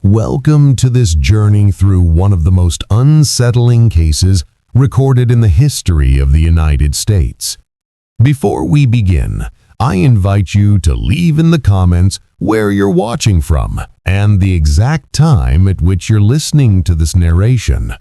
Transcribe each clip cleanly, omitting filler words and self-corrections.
Welcome to this journey through one of the most unsettling cases recorded in the history of the United States. Before we begin, I invite you to leave in the comments where you're watching from and the exact time at which you're listening to this narration.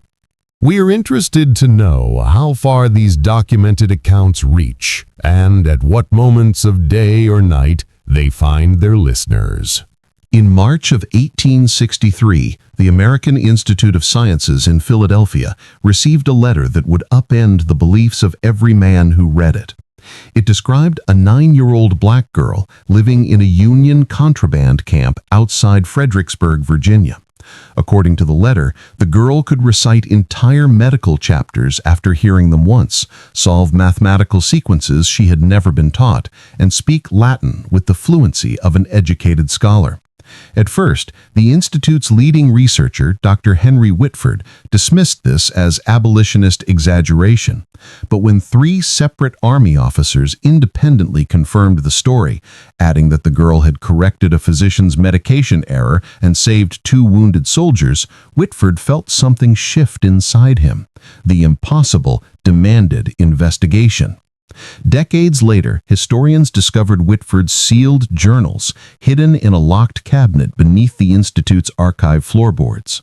We are interested to know how far these documented accounts reach and at what moments of day or night they find their listeners. In March of 1863, the American Institute of Sciences in Philadelphia received a letter that would upend the beliefs of every man who read it. It described a 9-year-old black girl living in a Union contraband camp outside Fredericksburg, Virginia. According to the letter, the girl could recite entire medical chapters after hearing them once, solve mathematical sequences she had never been taught, and speak Latin with the fluency of an educated scholar. At first, the Institute's leading researcher, Dr. Henry Whitford, dismissed this as abolitionist exaggeration. But when 3 separate Army officers independently confirmed the story, adding that the girl had corrected a physician's medication error and saved 2 wounded soldiers, Whitford felt something shift inside him. The impossible demanded investigation. Decades later, historians discovered Whitford's sealed journals hidden in a locked cabinet beneath the Institute's archive floorboards.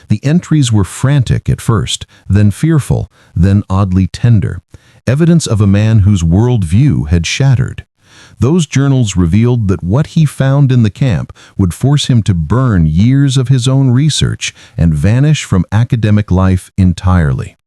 The entries were frantic at first, then fearful, then oddly tender, evidence of a man whose worldview had shattered. Those journals revealed that what he found in the camp would force him to burn years of his own research and vanish from academic life entirely.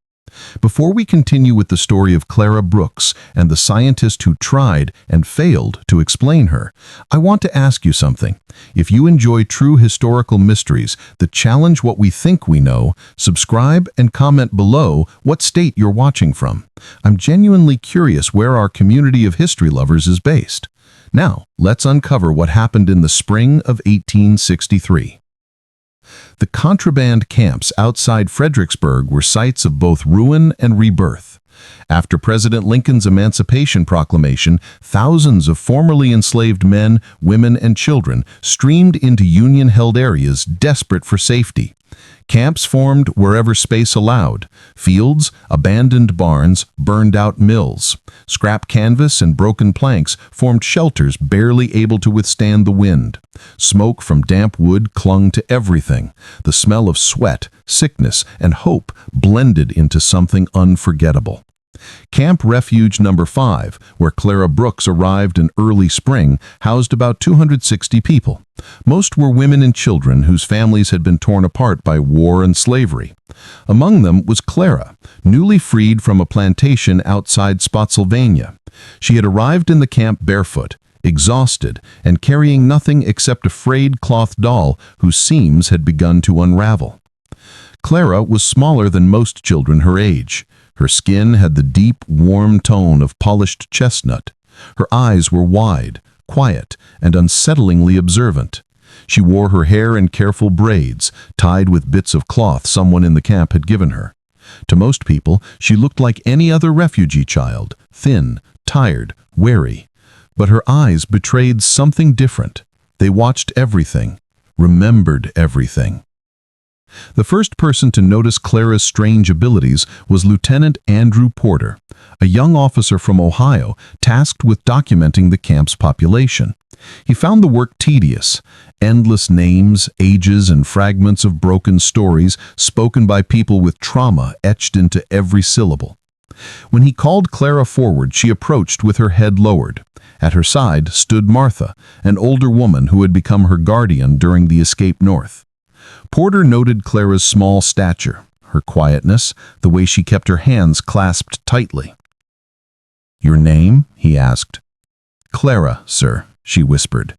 Before we continue with the story of Clara Brooks and the scientist who tried and failed to explain her, I want to ask you something. If you enjoy true historical mysteries that challenge what we think we know, subscribe and comment below what state you're watching from. I'm genuinely curious where our community of history lovers is based. Now, let's uncover what happened in the spring of 1863. The contraband camps outside Fredericksburg were sites of both ruin and rebirth. After President Lincoln's Emancipation Proclamation, thousands of formerly enslaved men, women, and children streamed into Union-held areas desperate for safety. Camps formed wherever space allowed: fields, abandoned barns, burned-out mills. Scrap canvas and broken planks formed shelters barely able to withstand the wind. Smoke from damp wood clung to everything. The smell of sweat, sickness, and hope blended into something unforgettable. Camp Refuge No. 5, where Clara Brooks arrived in early spring, housed about 260 people. Most were women and children whose families had been torn apart by war and slavery. Among them was Clara, newly freed from a plantation outside Spotsylvania. She had arrived in the camp barefoot, exhausted, and carrying nothing except a frayed cloth doll whose seams had begun to unravel. Clara was smaller than most children her age. Her skin had the deep, warm tone of polished chestnut. Her eyes were wide, quiet, and unsettlingly observant. She wore her hair in careful braids, tied with bits of cloth someone in the camp had given her. To most people, she looked like any other refugee child, thin, tired, wary. But her eyes betrayed something different. They watched everything, remembered everything. The first person to notice Clara's strange abilities was Lieutenant Andrew Porter, a young officer from Ohio tasked with documenting the camp's population. He found the work tedious: endless names, ages, and fragments of broken stories spoken by people with trauma etched into every syllable. When he called Clara forward, she approached with her head lowered. At her side stood Martha, an older woman who had become her guardian during the escape north. Porter noted Clara's small stature, her quietness, the way she kept her hands clasped tightly. "Your name?" he asked. "Clara, sir," she whispered.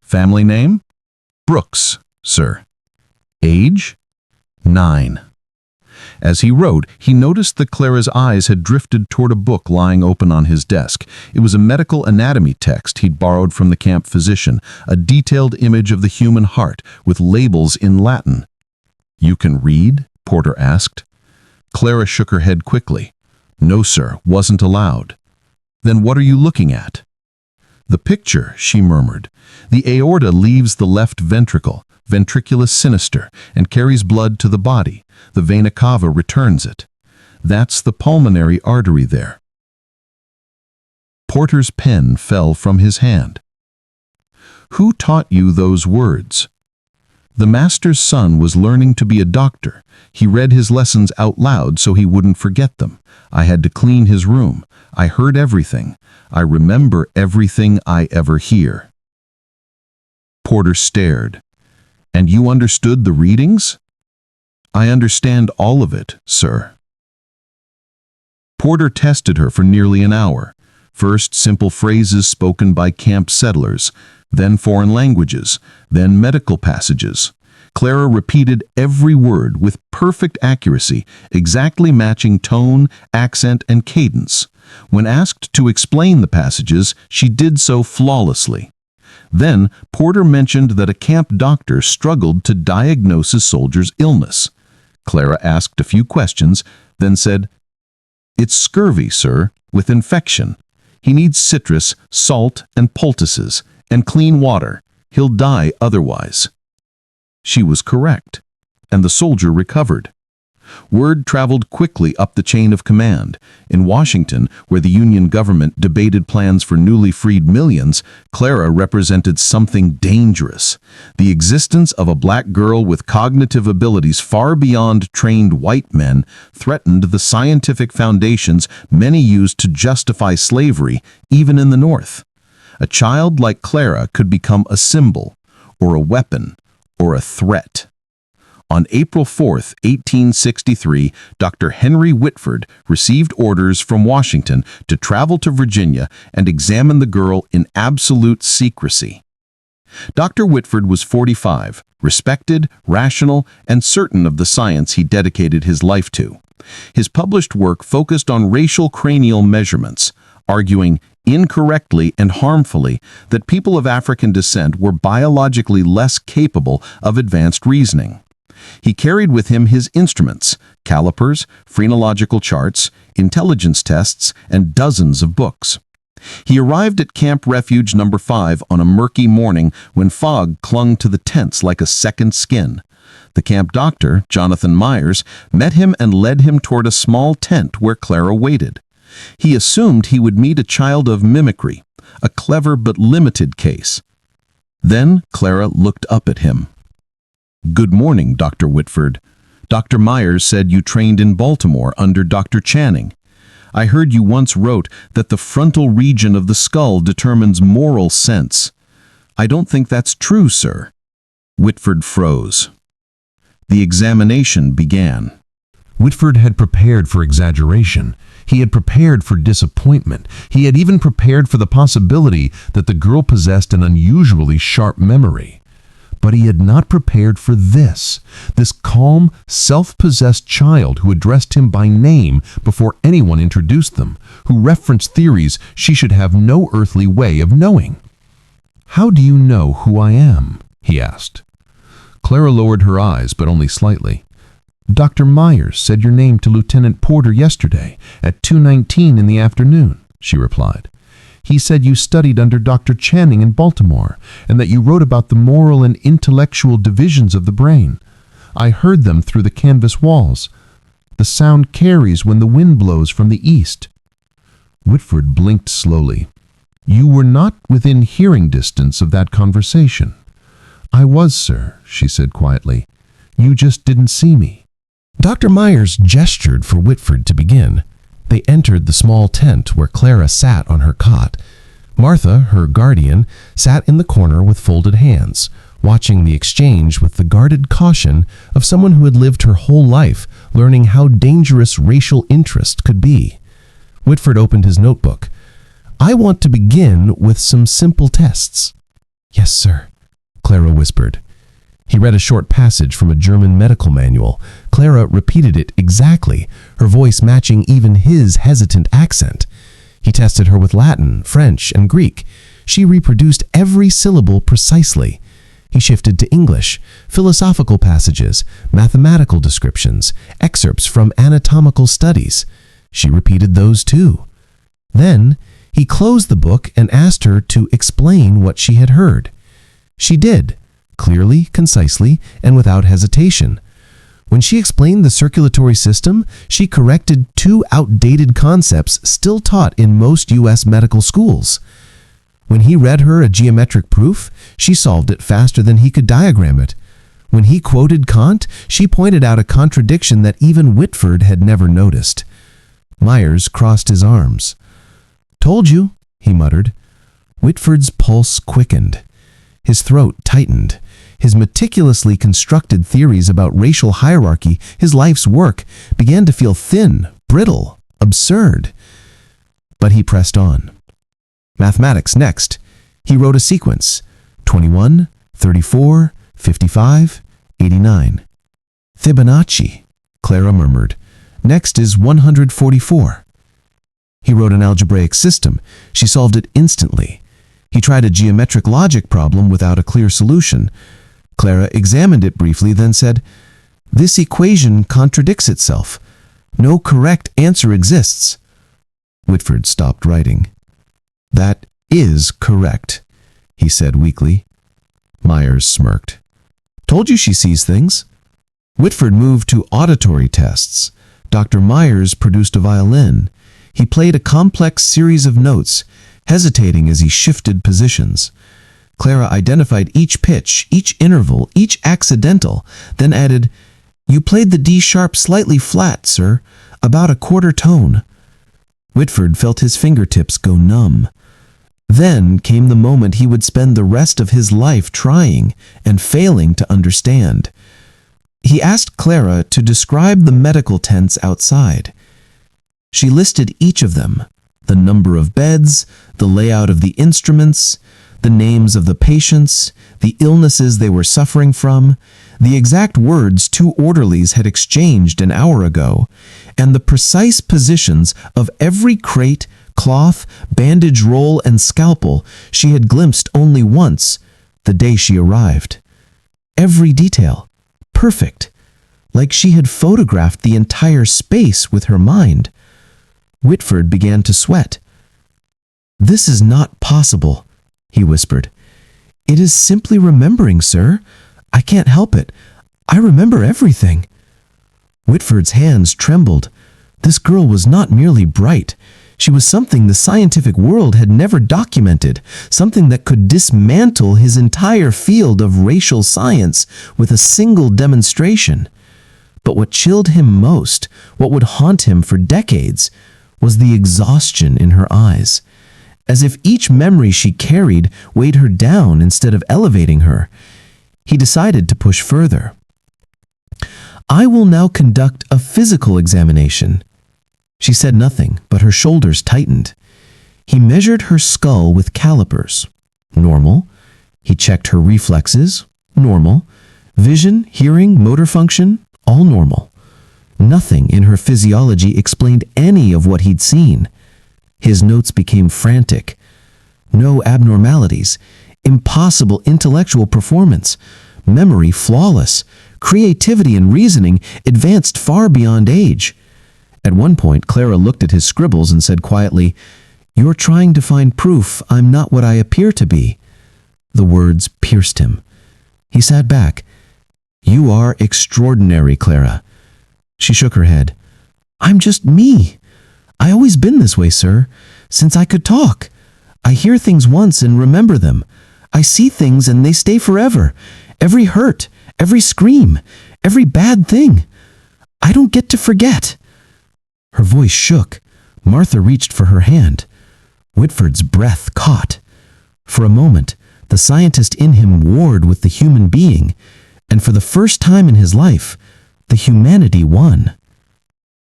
"Family name?" "Brooks, sir." "Age?" 9. As he wrote, he noticed that Clara's eyes had drifted toward a book lying open on his desk. It was a medical anatomy text he'd borrowed from the camp physician, a detailed image of the human heart with labels in Latin. "You can read?" Porter asked. Clara shook her head quickly. "No, sir, wasn't allowed." "Then what are you looking at?" "The picture," she murmured. "The aorta leaves the left ventricle. ventriculus sinister, and carries blood to the body. The vena cava returns it. That's the pulmonary artery there. Porter's pen fell from his hand. Who taught you those words? The master's son was learning to be a doctor. He read his lessons out loud so he wouldn't forget them. I had to clean his room. I heard everything. I remember everything I ever hear. Porter stared. And you understood the readings? I understand all of it, sir. Porter tested her for nearly an hour. First simple phrases spoken by camp settlers, then foreign languages, then medical passages. Clara repeated every word with perfect accuracy, exactly matching tone, accent, and cadence. When asked to explain the passages, she did so flawlessly. Then, Porter mentioned that a camp doctor struggled to diagnose his soldier's illness. Clara asked a few questions, then said, "It's scurvy, sir, with infection. He needs citrus, salt, and poultices, and clean water. He'll die otherwise." She was correct, and the soldier recovered. Word traveled quickly up the chain of command. In Washington, where the Union government debated plans for newly freed millions, Clara represented something dangerous. The existence of a black girl with cognitive abilities far beyond trained white men threatened the scientific foundations many used to justify slavery, even in the North. A child like Clara could become a symbol, or a weapon, or a threat. On April 4, 1863, Dr. Henry Whitford received orders from Washington to travel to Virginia and examine the girl in absolute secrecy. Dr. Whitford was 45, respected, rational, and certain of the science he dedicated his life to. His published work focused on racial cranial measurements, arguing incorrectly and harmfully that people of African descent were biologically less capable of advanced reasoning. He carried with him his instruments, calipers, phrenological charts, intelligence tests, and dozens of books. He arrived at Camp Refuge No. 5 on a murky morning when fog clung to the tents like a second skin. The camp doctor, Jonathan Myers, met him and led him toward a small tent where Clara waited. He assumed he would meet a child of mimicry, a clever but limited case. Then Clara looked up at him. "Good morning, Dr. Whitford. Dr. Myers said you trained in Baltimore under Dr. Channing. I heard you once wrote that the frontal region of the skull determines moral sense. I don't think that's true, sir." Whitford froze. The examination began. Whitford had prepared for exaggeration. He had prepared for disappointment. He had even prepared for the possibility that the girl possessed an unusually sharp memory. But he had not prepared for this calm, self-possessed child who addressed him by name before anyone introduced them, who referenced theories she should have no earthly way of knowing. "How do you know who I am?" he asked. Clara lowered her eyes, but only slightly. "Dr. Myers said your name to Lieutenant Porter yesterday at 2:19 in the afternoon," she replied. "He said you studied under Dr. Channing in Baltimore, and that you wrote about the moral and intellectual divisions of the brain. I heard them through the canvas walls. The sound carries when the wind blows from the east." Whitford blinked slowly. "You were not within hearing distance of that conversation." "I was, sir," she said quietly. "You just didn't see me." Dr. Myers gestured for Whitford to begin. They entered the small tent where Clara sat on her cot. Martha, her guardian, sat in the corner with folded hands, watching the exchange with the guarded caution of someone who had lived her whole life learning how dangerous racial interest could be. Whitford opened his notebook. "I want to begin with some simple tests." "Yes, sir," Clara whispered. He read a short passage from a German medical manual. Clara repeated it exactly, her voice matching even his hesitant accent. He tested her with Latin, French, and Greek. She reproduced every syllable precisely. He shifted to English, philosophical passages, mathematical descriptions, excerpts from anatomical studies. She repeated those too. Then he closed the book and asked her to explain what she had heard. She did, clearly, concisely, and without hesitation. When she explained the circulatory system, she corrected two outdated concepts still taught in most U.S. medical schools. When he read her a geometric proof, she solved it faster than he could diagram it. When he quoted Kant, she pointed out a contradiction that even Whitford had never noticed. Myers crossed his arms. "Told you," he muttered. Whitford's pulse quickened. His throat tightened. His meticulously constructed theories about racial hierarchy, his life's work, began to feel thin, brittle, absurd. But he pressed on. Mathematics next. He wrote a sequence: 21, 34, 55, 89. "Fibonacci," Clara murmured. "Next is 144. He wrote an algebraic system. She solved it instantly. He tried a geometric logic problem without a clear solution. Clara examined it briefly, then said, "This equation contradicts itself. No correct answer exists." Whitford stopped writing. "That is correct," he said weakly. Myers smirked. "Told you she sees things." Whitford moved to auditory tests. Dr. Myers produced a violin. He played a complex series of notes, hesitating as he shifted positions. Clara identified each pitch, each interval, each accidental, then added, "You played the D sharp slightly flat, sir, about a quarter tone." Whitford felt his fingertips go numb. Then came the moment he would spend the rest of his life trying and failing to understand. He asked Clara to describe the medical tents outside. She listed each of them, the number of beds, the layout of the instruments, the names of the patients, the illnesses they were suffering from, the exact words two orderlies had exchanged an hour ago, and the precise positions of every crate, cloth, bandage roll, and scalpel she had glimpsed only once, the day she arrived. Every detail, perfect, like she had photographed the entire space with her mind. Whitford began to sweat. "This is not possible," he whispered. "It is simply remembering, sir. I can't help it. I remember everything." Whitford's hands trembled. This girl was not merely bright. She was something the scientific world had never documented, something that could dismantle his entire field of racial science with a single demonstration. But what chilled him most, what would haunt him for decades, was the exhaustion in her eyes. As if each memory she carried weighed her down instead of elevating her. He decided to push further. "I will now conduct a physical examination." She said nothing, but her shoulders tightened. He measured her skull with calipers. Normal. He checked her reflexes. Normal. Vision, hearing, motor function, all normal. Nothing in her physiology explained any of what he'd seen. His notes became frantic. No abnormalities. Impossible intellectual performance. Memory flawless. Creativity and reasoning advanced far beyond age. At one point, Clara looked at his scribbles and said quietly, "You're trying to find proof I'm not what I appear to be." The words pierced him. He sat back. "You are extraordinary, Clara." She shook her head. "I'm just me. I always been this way, sir, since I could talk. I hear things once and remember them. I see things and they stay forever. Every hurt, every scream, every bad thing. I don't get to forget." Her voice shook. Martha reached for her hand. Whitford's breath caught. For a moment, the scientist in him warred with the human being, and for the first time in his life, the humanity won.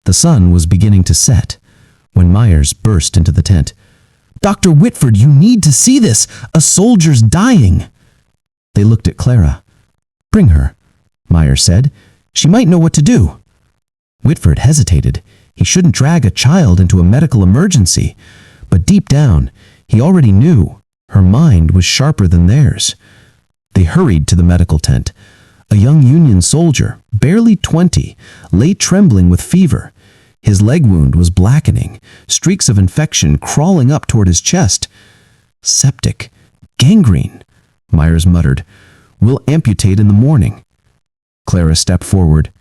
The sun was beginning to set when Myers burst into the tent. "Dr. Whitford, you need to see this! A soldier's dying!" They looked at Clara. "Bring her," Myers said. "She might know what to do." Whitford hesitated. He shouldn't drag a child into a medical emergency. But deep down, he already knew her mind was sharper than theirs. They hurried to the medical tent. A young Union soldier, barely 20, lay trembling with fever. His leg wound was blackening, streaks of infection crawling up toward his chest. "Septic. Gangrene," Myers muttered. We'll amputate in the morning." Clara stepped forward.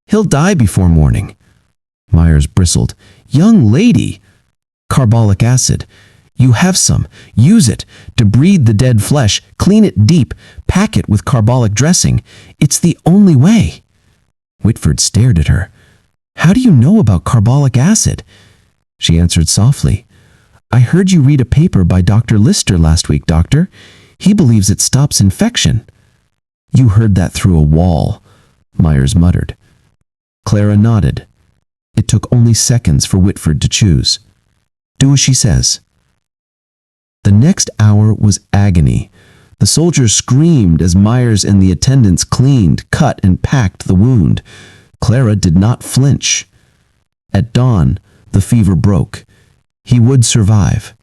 "He'll die before morning." Myers bristled. "Young lady!" "Carbolic acid. You have some. Use it. Debride the dead flesh. Clean it deep. Pack it with carbolic dressing. It's the only way." Whitford stared at her. "How do you know about carbolic acid?" She answered softly. "I heard you read a paper by Dr. Lister last week, Doctor. He believes it stops infection." "You heard that through a wall," Myers muttered. Clara nodded. It took only seconds for Whitford to choose. "Do as she says." The next hour was agony. The soldiers screamed as Myers and the attendants cleaned, cut, and packed the wound. Clara did not flinch. At dawn, the fever broke. He would survive.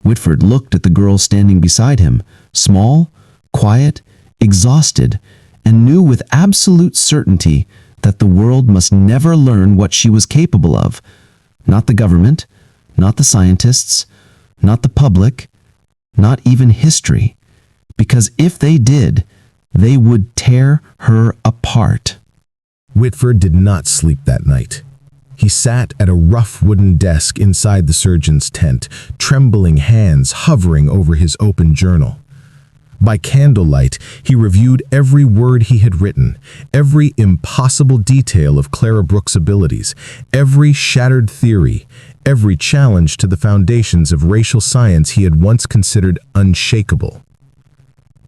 Whitford looked at the girl standing beside him, small, quiet, exhausted, and knew with absolute certainty that the world must never learn what she was capable of. Not the government, not the scientists, not the public, not even history. Because if they did, they would tear her apart. Whitford did not sleep that night. He sat at a rough wooden desk inside the surgeon's tent, trembling hands hovering over his open journal. By candlelight, he reviewed every word he had written, every impossible detail of Clara Brooks' abilities, every shattered theory, every challenge to the foundations of racial science he had once considered unshakable.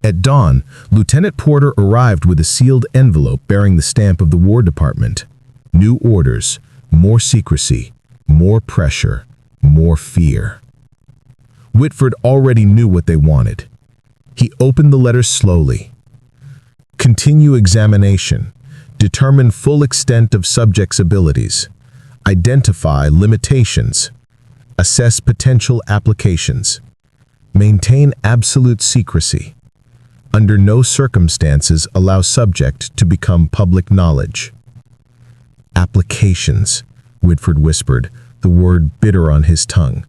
At dawn, Lieutenant Porter arrived with a sealed envelope bearing the stamp of the War Department. New orders, more secrecy, more pressure, more fear. Whitford already knew what they wanted. He opened the letter slowly. Continue examination. Determine full extent of subject's abilities. Identify limitations. Assess potential applications. Maintain absolute secrecy. Under no circumstances allow subject to become public knowledge. Applications, Whitford whispered, the word bitter on his tongue.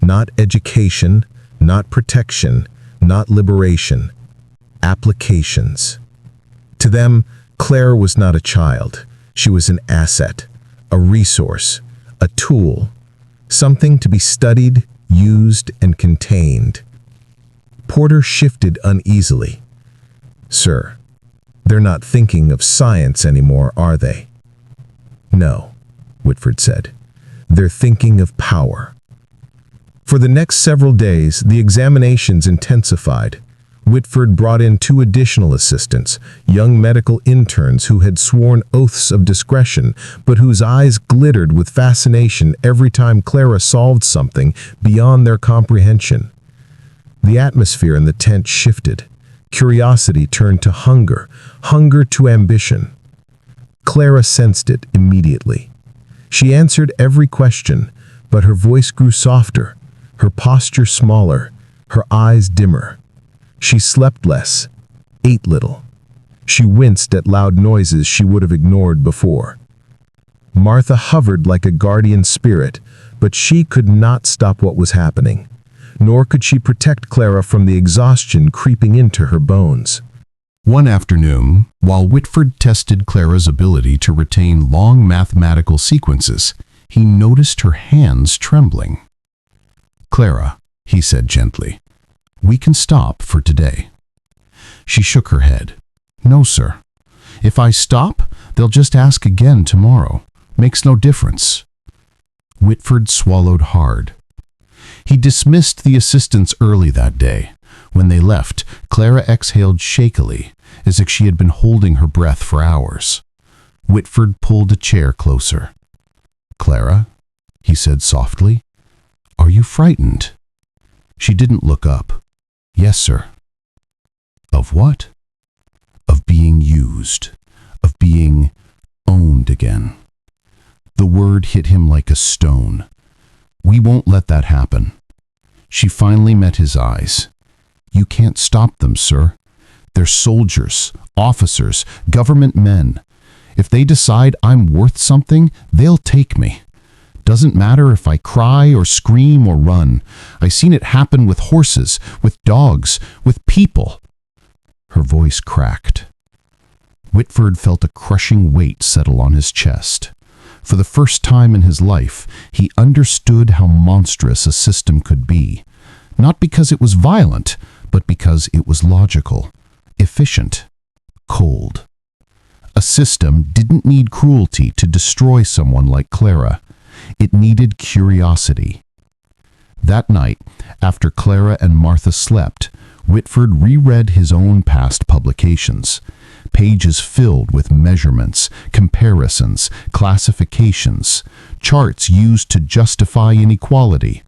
Not education, not protection, not liberation. Applications. To them, Clara was not a child. She was an asset, a resource, a tool, something to be studied, used, and contained. Porter shifted uneasily. Sir, they're not thinking of science anymore, are they? No, Whitford said. They're thinking of power. For the next several days, the examinations intensified. Whitford brought in 2 additional assistants, young medical interns who had sworn oaths of discretion, but whose eyes glittered with fascination every time Clara solved something beyond their comprehension. The atmosphere in the tent shifted. Curiosity turned to hunger, hunger to ambition. Clara sensed it immediately. She answered every question, but her voice grew softer, her posture smaller, her eyes dimmer. She slept less, ate little. She winced at loud noises she would have ignored before. Martha hovered like a guardian spirit, but she could not stop what was happening, nor could she protect Clara from the exhaustion creeping into her bones. One afternoon, while Whitford tested Clara's ability to retain long mathematical sequences, he noticed her hands trembling. "Clara," he said gently, "we can stop for today." She shook her head. "No, sir. If I stop, they'll just ask again tomorrow. Makes no difference." Whitford swallowed hard. He dismissed the assistants early that day. When they left, Clara exhaled shakily, as if she had been holding her breath for hours. Whitford pulled a chair closer. "Clara," he said softly, "are you frightened?" She didn't look up. "Yes, sir." "Of what?" "Of being used, of being owned again." The word hit him like a stone. "We won't let that happen." She finally met his eyes. "You can't stop them, sir. They're soldiers, officers, government men. If they decide I'm worth something, they'll take me. Doesn't matter if I cry or scream or run. I've seen it happen with horses, with dogs, with people." Her voice cracked. Whitford felt a crushing weight settle on his chest. For the first time in his life, he understood how monstrous a system could be, not because it was violent, but because it was logical, efficient, cold. A system didn't need cruelty to destroy someone like Clara. It needed curiosity. That night, after Clara and Martha slept, Whitford reread his own past publications, pages filled with measurements, comparisons, classifications, charts used to justify inequality,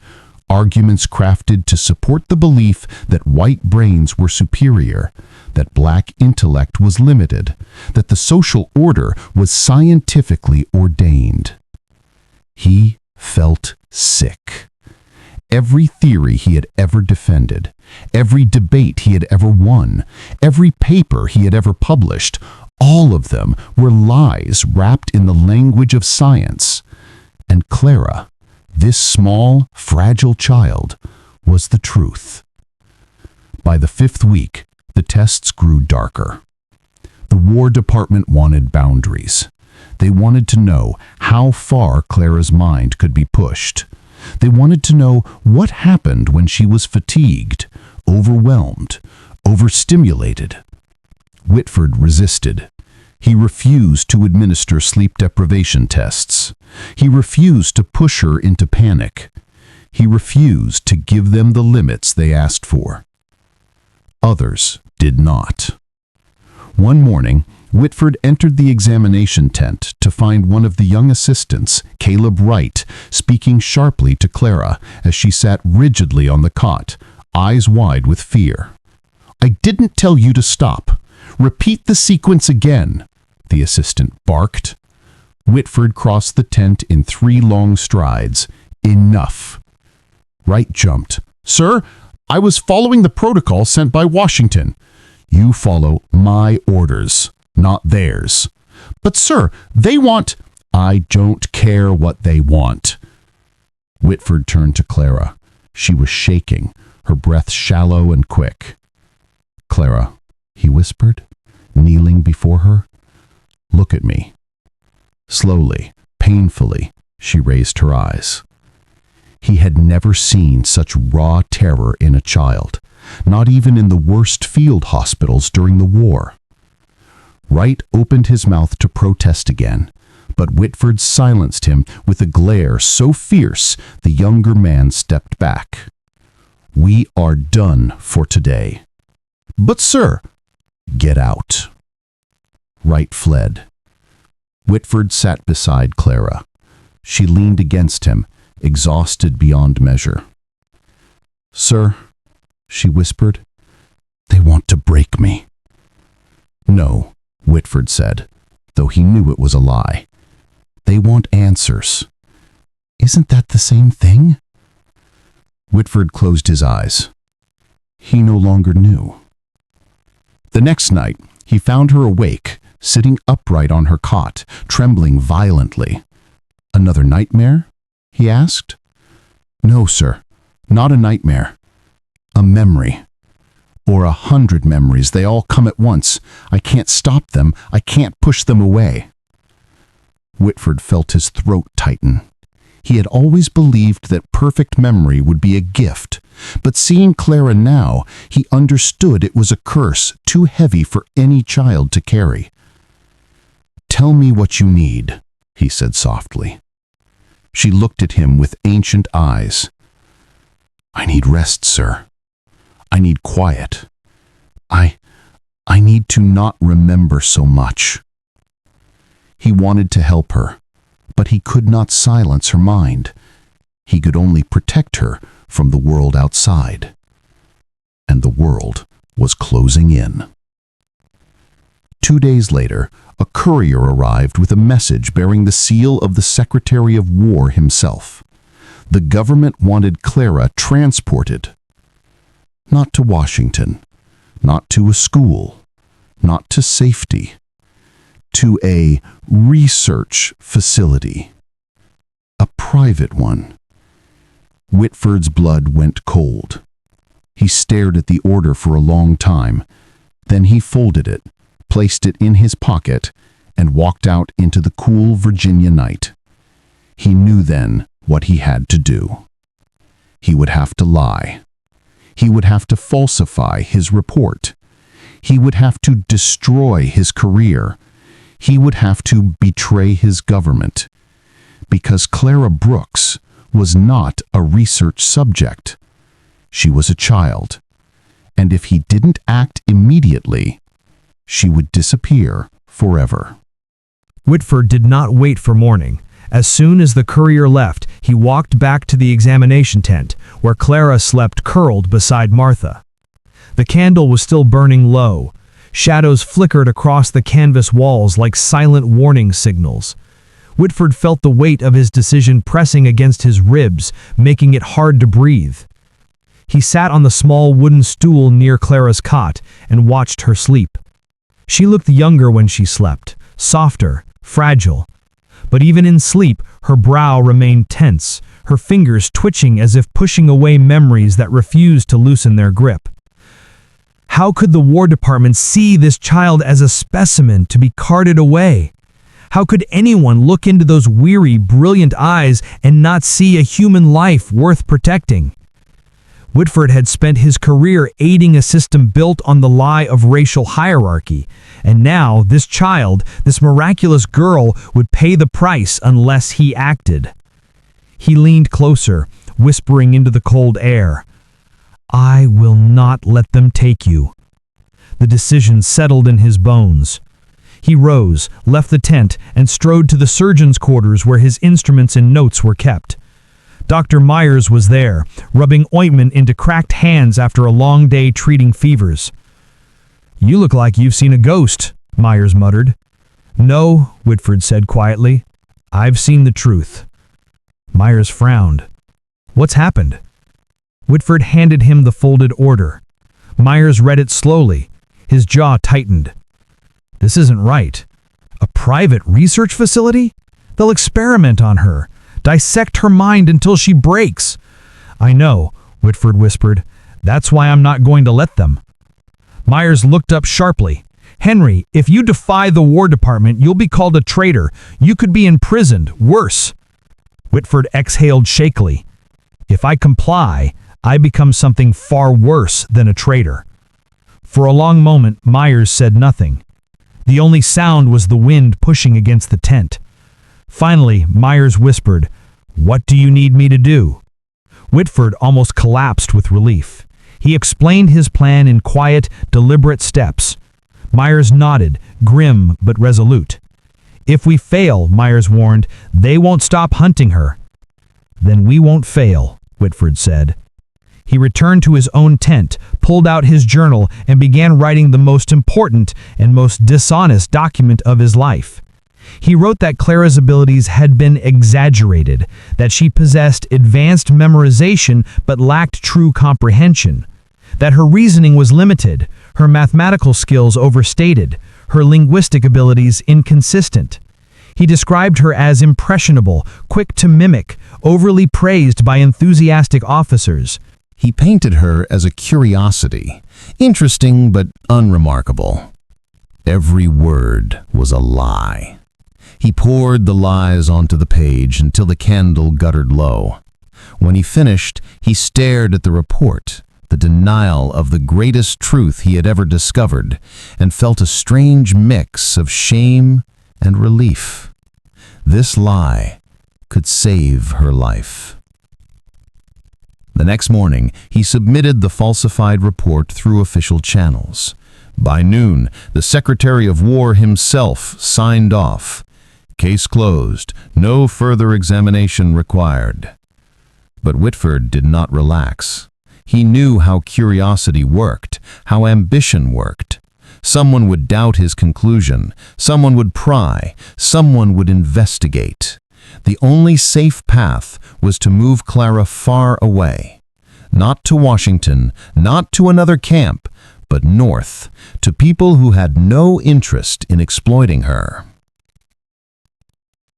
arguments crafted to support the belief that white brains were superior, that black intellect was limited, that the social order was scientifically ordained. He felt sick. Every theory he had ever defended, every debate he had ever won, every paper he had ever published, all of them were lies wrapped in the language of science. And Clara, this small, fragile child, was the truth. By the 5th week, the tests grew darker. The War Department wanted boundaries. They wanted to know how far Clara's mind could be pushed. They wanted to know what happened when she was fatigued, overwhelmed, overstimulated. Whitford resisted. He refused to administer sleep deprivation tests. He refused to push her into panic. He refused to give them the limits they asked for. Others did not. One morning, Whitford entered the examination tent to find one of the young assistants, Caleb Wright, speaking sharply to Clara as she sat rigidly on the cot, eyes wide with fear. "I didn't tell you to stop. Repeat the sequence again," the assistant barked. Whitford crossed the tent in 3 long strides. "Enough." Wright jumped. "Sir, I was following the protocol sent by Washington." "You follow my orders, not theirs." "But sir, they want—" "I don't care what they want." Whitford turned to Clara. She was shaking, her breath shallow and quick. "Clara," he whispered, kneeling before her, "look at me." Slowly, painfully, she raised her eyes. He had never seen such raw terror in a child, not even in the worst field hospitals during the war. Wright opened his mouth to protest again, but Whitford silenced him with a glare so fierce the younger man stepped back. "We are done for today." "But sir—" "Get out." Wright fled. Whitford sat beside Clara. She leaned against him, exhausted beyond measure. "Sir," she whispered, "they want to break me." "No," Whitford said, though he knew it was a lie. "They want answers." "Isn't that the same thing?" Whitford closed his eyes. He no longer knew. The next night, he found her awake, sitting upright on her cot, trembling violently. "Another nightmare?" he asked. "No, sir, not a nightmare. A memory. Or 100 memories, they all come at once. I can't stop them, I can't push them away." Whitford felt his throat tighten. He had always believed that perfect memory would be a gift, but seeing Clara now, he understood it was a curse too heavy for any child to carry. "Tell me what you need," he said softly. She looked at him with ancient eyes. "I need rest, sir. I need quiet. I need to not remember so much." He wanted to help her, but he could not silence her mind. He could only protect her from the world outside. And the world was closing in. 2 days later, a courier arrived with a message bearing the seal of the Secretary of War himself. The government wanted Clara transported. Not to Washington, not to a school, not to safety, to a research facility. A private one. Whitford's blood went cold. He stared at the order for a long time, Then he folded it, placed it in his pocket, and walked out into the cool Virginia night. He knew then what he had to do. He would have to lie. He would have to falsify his report. He would have to destroy his career. He would have to betray his government. Because Clara Brooks was not a research subject. She was a child. And if he didn't act immediately, she would disappear forever. Whitford did not wait for morning. As soon as the courier left, he walked back to the examination tent, where Clara slept curled beside Martha. The candle was still burning low. Shadows flickered across the canvas walls like silent warning signals. Whitford felt the weight of his decision pressing against his ribs, making it hard to breathe. He sat on the small wooden stool near Clara's cot and watched her sleep. She looked younger when she slept, softer, fragile. But even in sleep, her brow remained tense, her fingers twitching as if pushing away memories that refused to loosen their grip. How could the War Department see this child as a specimen to be carted away? How could anyone look into those weary, brilliant eyes and not see a human life worth protecting? Whitford had spent his career aiding a system built on the lie of racial hierarchy, and now this child, this miraculous girl, would pay the price unless he acted. He leaned closer, whispering into the cold air, "I will not let them take you." The decision settled in his bones. He rose, left the tent, and strode to the surgeon's quarters where his instruments and notes were kept. Dr. Myers was there, rubbing ointment into cracked hands after a long day treating fevers. "You look like you've seen a ghost," Myers muttered. "No," Whitford said quietly. "I've seen the truth." Myers frowned. "What's happened?" Whitford handed him the folded order. Myers read it slowly. His jaw tightened. "This isn't right. A private research facility? They'll experiment on her. Dissect her mind until she breaks." "I know," Whitford whispered. "That's why I'm not going to let them." Myers looked up sharply. "Henry, if you defy the War Department, you'll be called a traitor. You could be imprisoned, worse." Whitford exhaled shakily. "If I comply, I become something far worse than a traitor." For a long moment, Myers said nothing. The only sound was the wind pushing against the tent. Finally, Myers whispered, "What do you need me to do?" Whitford almost collapsed with relief. He explained his plan in quiet, deliberate steps. Myers nodded, grim but resolute. "If we fail," Myers warned, "they won't stop hunting her." "Then we won't fail," Whitford said. He returned to his own tent, pulled out his journal, and began writing the most important and most dishonest document of his life. He wrote that Clara's abilities had been exaggerated, that she possessed advanced memorization but lacked true comprehension, that her reasoning was limited, her mathematical skills overstated, her linguistic abilities inconsistent. He described her as impressionable, quick to mimic, overly praised by enthusiastic officers. He painted her as a curiosity, interesting but unremarkable. Every word was a lie. He poured the lies onto the page until the candle guttered low. When he finished, he stared at the report, the denial of the greatest truth he had ever discovered, and felt a strange mix of shame and relief. This lie could save her life. The next morning, he submitted the falsified report through official channels. By noon, the Secretary of War himself signed off. Case closed, no further examination required. But Whitford did not relax. He knew how curiosity worked, how ambition worked. Someone would doubt his conclusion, someone would pry, someone would investigate. The only safe path was to move Clara far away. Not to Washington, not to another camp, but north, to people who had no interest in exploiting her.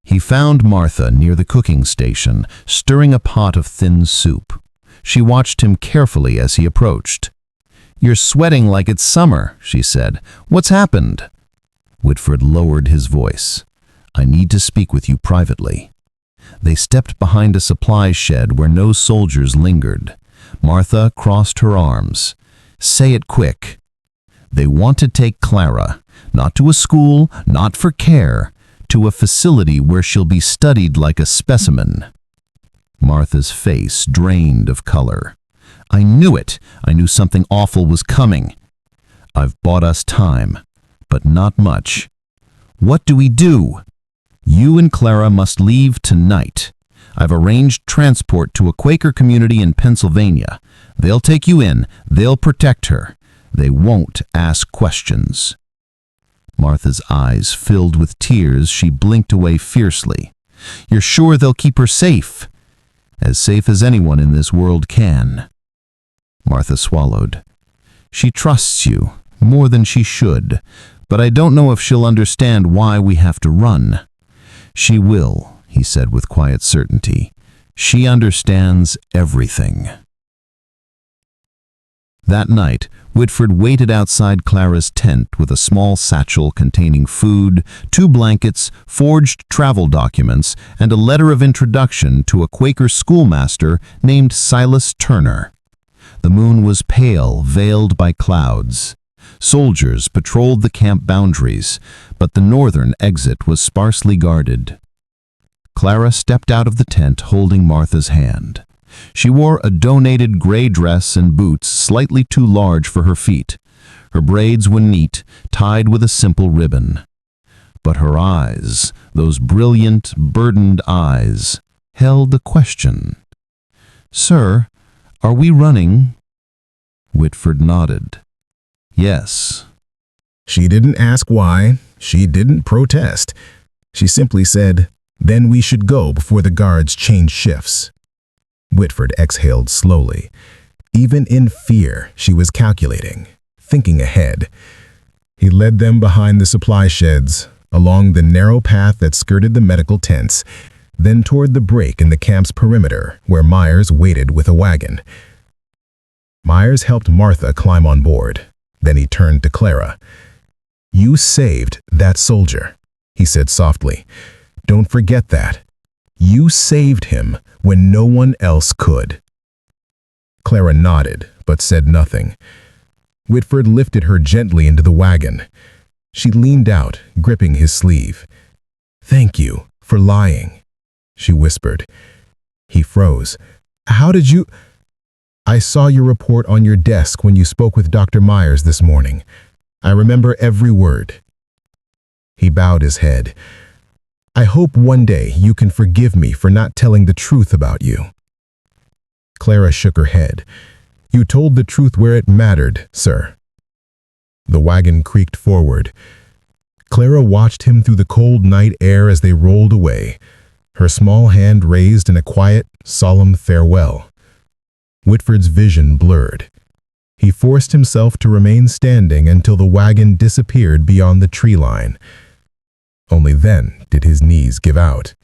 He found Martha near the cooking station, stirring a pot of thin soup. She watched him carefully as he approached. "You're sweating like it's summer," she said. "What's happened?" Whitford lowered his voice. "I need to speak with you privately." They stepped behind a supply shed where no soldiers lingered. Martha crossed her arms. "Say it quick." "They want to take Clara, not to a school, not for care, to a facility where she'll be studied like a specimen." Martha's face drained of color. "I knew it. I knew something awful was coming. I've bought us time, but not much. What do we do? You and Clara must leave tonight. I've arranged transport to a Quaker community in Pennsylvania. They'll take you in. They'll protect her. They won't ask questions." Martha's eyes filled with tears. She blinked away fiercely. "You're sure they'll keep her safe?" "As safe as anyone in this world can." Martha swallowed. "She trusts you, more than she should, but I don't know if she'll understand why we have to run." "She will," he said with quiet certainty. "She understands everything." That night, Whitford waited outside Clara's tent with a small satchel containing food, 2 blankets, forged travel documents, and a letter of introduction to a Quaker schoolmaster named Silas Turner. The moon was pale, veiled by clouds. Soldiers patrolled the camp boundaries, but the northern exit was sparsely guarded. Clara stepped out of the tent holding Martha's hand. She wore a donated gray dress and boots slightly too large for her feet. Her braids were neat, tied with a simple ribbon. But her eyes, those brilliant, burdened eyes, held a question. "Sir, are we running?" Whitford nodded. "Yes." She didn't ask why. She didn't protest. She simply said, "Then we should go before the guards change shifts." Whitford exhaled slowly. Even in fear, she was calculating, thinking ahead. He led them behind the supply sheds, along the narrow path that skirted the medical tents, then toward the break in the camp's perimeter where Myers waited with a wagon. Myers helped Martha climb on board. Then he turned to Clara. "You saved that soldier," he said softly. "Don't forget that. You saved him when no one else could." Clara nodded, but said nothing. Whitford lifted her gently into the wagon. She leaned out, gripping his sleeve. "Thank you for lying," she whispered. He froze. "How did you—" "I saw your report on your desk when you spoke with Dr. Myers this morning. I remember every word." He bowed his head. "I hope one day you can forgive me for not telling the truth about you." Clara shook her head. "You told the truth where it mattered, sir." The wagon creaked forward. Clara watched him through the cold night air as they rolled away, her small hand raised in a quiet, solemn farewell. Whitford's vision blurred. He forced himself to remain standing until the wagon disappeared beyond the tree line. Only then did his knees give out.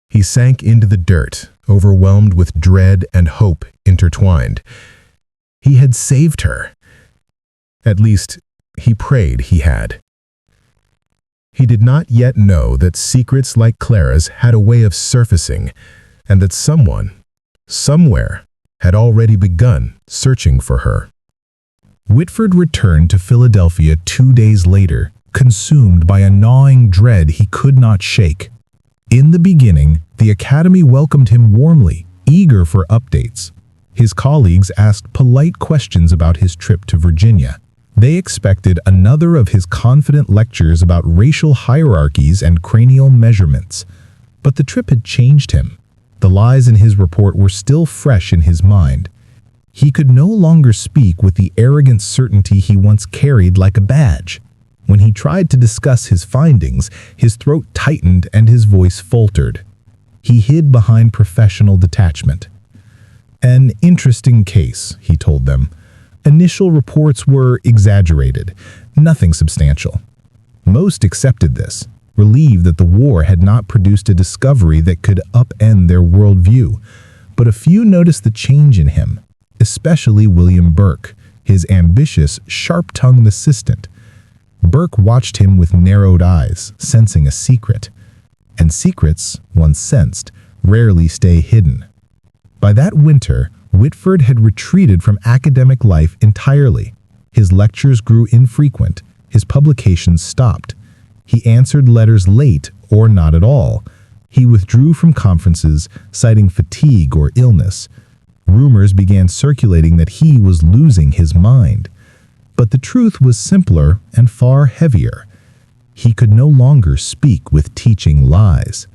He sank into the dirt, overwhelmed with dread and hope intertwined. He had saved her. At least, he prayed he had. He did not yet know that secrets like Clara's had a way of surfacing, and that someone, somewhere, had already begun searching for her. Whitford returned to Philadelphia 2 days later, consumed by a gnawing dread he could not shake. In the beginning, the Academy welcomed him warmly, eager for updates. His colleagues asked polite questions about his trip to Virginia. They expected another of his confident lectures about racial hierarchies and cranial measurements. But the trip had changed him. The lies in his report were still fresh in his mind. He could no longer speak with the arrogant certainty he once carried like a badge. When he tried to discuss his findings, his throat tightened and his voice faltered. He hid behind professional detachment. "An interesting case," he told them. Initial reports were exaggerated, nothing substantial. Most accepted this, relieved that the war had not produced a discovery that could upend their worldview. But a few noticed the change in him, especially William Burke, his ambitious, sharp-tongued assistant. Burke watched him with narrowed eyes, sensing a secret. And secrets, once sensed, rarely stay hidden. By that winter, Whitford had retreated from academic life entirely. His lectures grew infrequent, his publications stopped. He answered letters late or not at all. He withdrew from conferences, citing fatigue or illness. Rumors began circulating that he was losing his mind. But the truth was simpler and far heavier. He could no longer speak with teaching lies.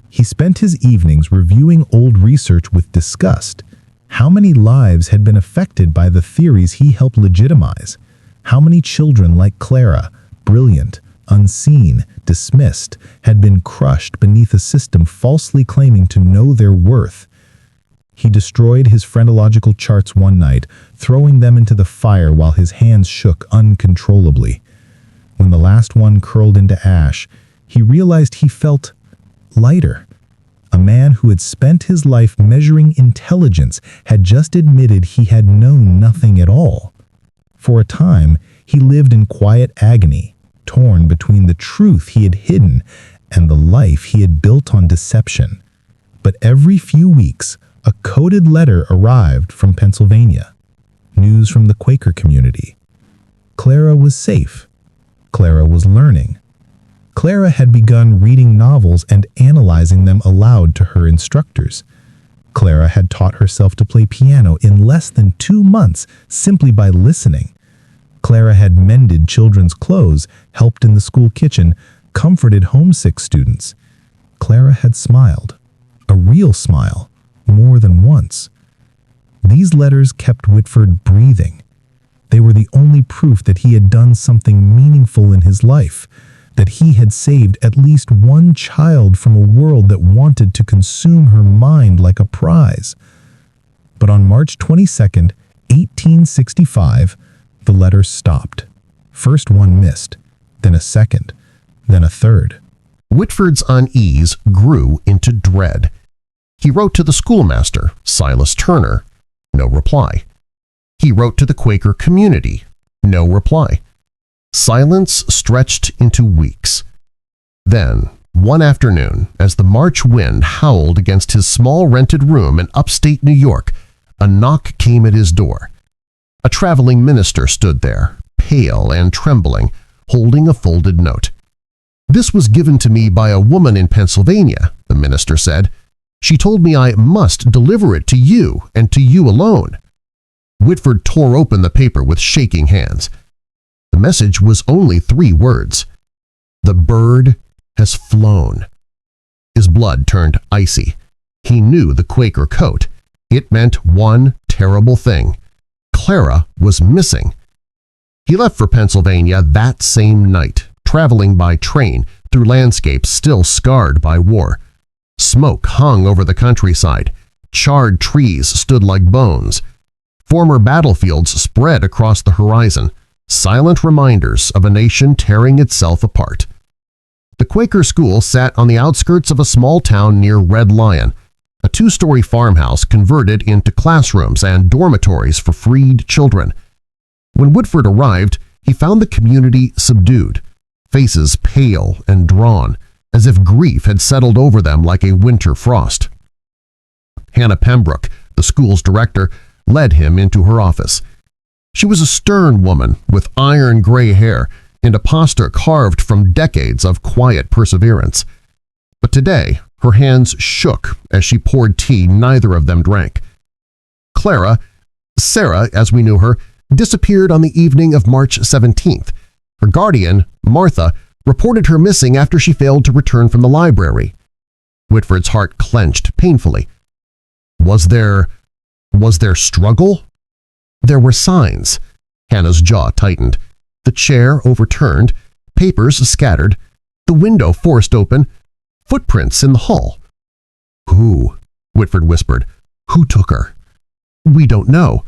He spent his evenings reviewing old research with disgust. How many lives had been affected by the theories he helped legitimize? How many children like Clara, brilliant, unseen, dismissed, had been crushed beneath a system falsely claiming to know their worth? He destroyed his phrenological charts one night, throwing them into the fire while his hands shook uncontrollably. When the last one curled into ash, he realized he felt lighter. A man who had spent his life measuring intelligence had just admitted he had known nothing at all. For a time, he lived in quiet agony, torn between the truth he had hidden and the life he had built on deception. But every few weeks, a coded letter arrived from Pennsylvania. News from the Quaker community. Clara was safe. Clara was learning. Clara had begun reading novels and analyzing them aloud to her instructors. Clara had taught herself to play piano in less than 2 months simply by listening. Clara had mended children's clothes, helped in the school kitchen, comforted homesick students. Clara had smiled, a real smile, more than once. These letters kept Whitford breathing. They were the only proof that he had done something meaningful in his life, that he had saved at least one child from a world that wanted to consume her mind like a prize. But on March 22nd, 1865, the letters stopped. First one missed, then a second, then a third. Whitford's unease grew into dread. He wrote to the schoolmaster, Silas Turner. No reply. He wrote to the Quaker community. No reply. Silence stretched into weeks. Then, one afternoon, as the March wind howled against his small rented room in upstate New York, a knock came at his door. A traveling minister stood there, pale and trembling, holding a folded note. "This was given to me by a woman in Pennsylvania," the minister said. "She told me I must deliver it to you and to you alone." Whitford tore open the paper with shaking hands. The message was only 3 words. "The bird has flown." His blood turned icy. He knew the Quaker coat. It meant one terrible thing. Clara was missing. He left for Pennsylvania that same night, traveling by train through landscapes still scarred by war. Smoke hung over the countryside. Charred trees stood like bones. Former battlefields spread across the horizon, silent reminders of a nation tearing itself apart. The Quaker school sat on the outskirts of a small town near Red Lion, a 2-story farmhouse converted into classrooms and dormitories for freed children. When Whitford arrived, he found the community subdued, faces pale and drawn, as if grief had settled over them like a winter frost. Hannah Pembroke, the school's director, led him into her office. She was a stern woman with iron gray hair and a posture carved from decades of quiet perseverance. But today, her hands shook as she poured tea neither of them drank. Clara, Sarah as we knew her, disappeared on the evening of March 17th. Her guardian, Martha, reported her missing after she failed to return from the library. Whitford's heart clenched painfully. Was there struggle? There were signs. Hannah's jaw tightened. The chair overturned, papers scattered, the window forced open, footprints in the hall. "Who?" Whitford whispered. "Who took her?" "We don't know."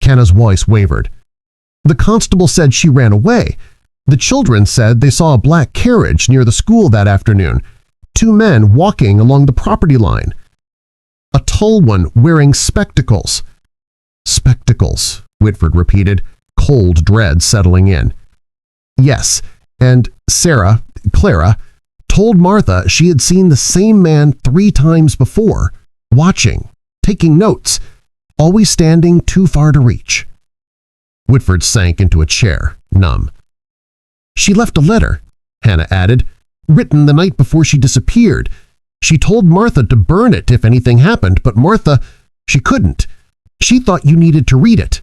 Hannah's voice wavered. "The constable said she ran away. The children said they saw a black carriage near the school that afternoon, 2 men walking along the property line. A tall one wearing spectacles." Spectacles, Whitford repeated, cold dread settling in. Yes, and Clara, told Martha she had seen the same man 3 times before, watching, taking notes, always standing too far to reach. Whitford sank into a chair, numb. She left a letter, Hannah added, written the night before she disappeared. She told Martha to burn it if anything happened, but Martha, she couldn't. She thought you needed to read it.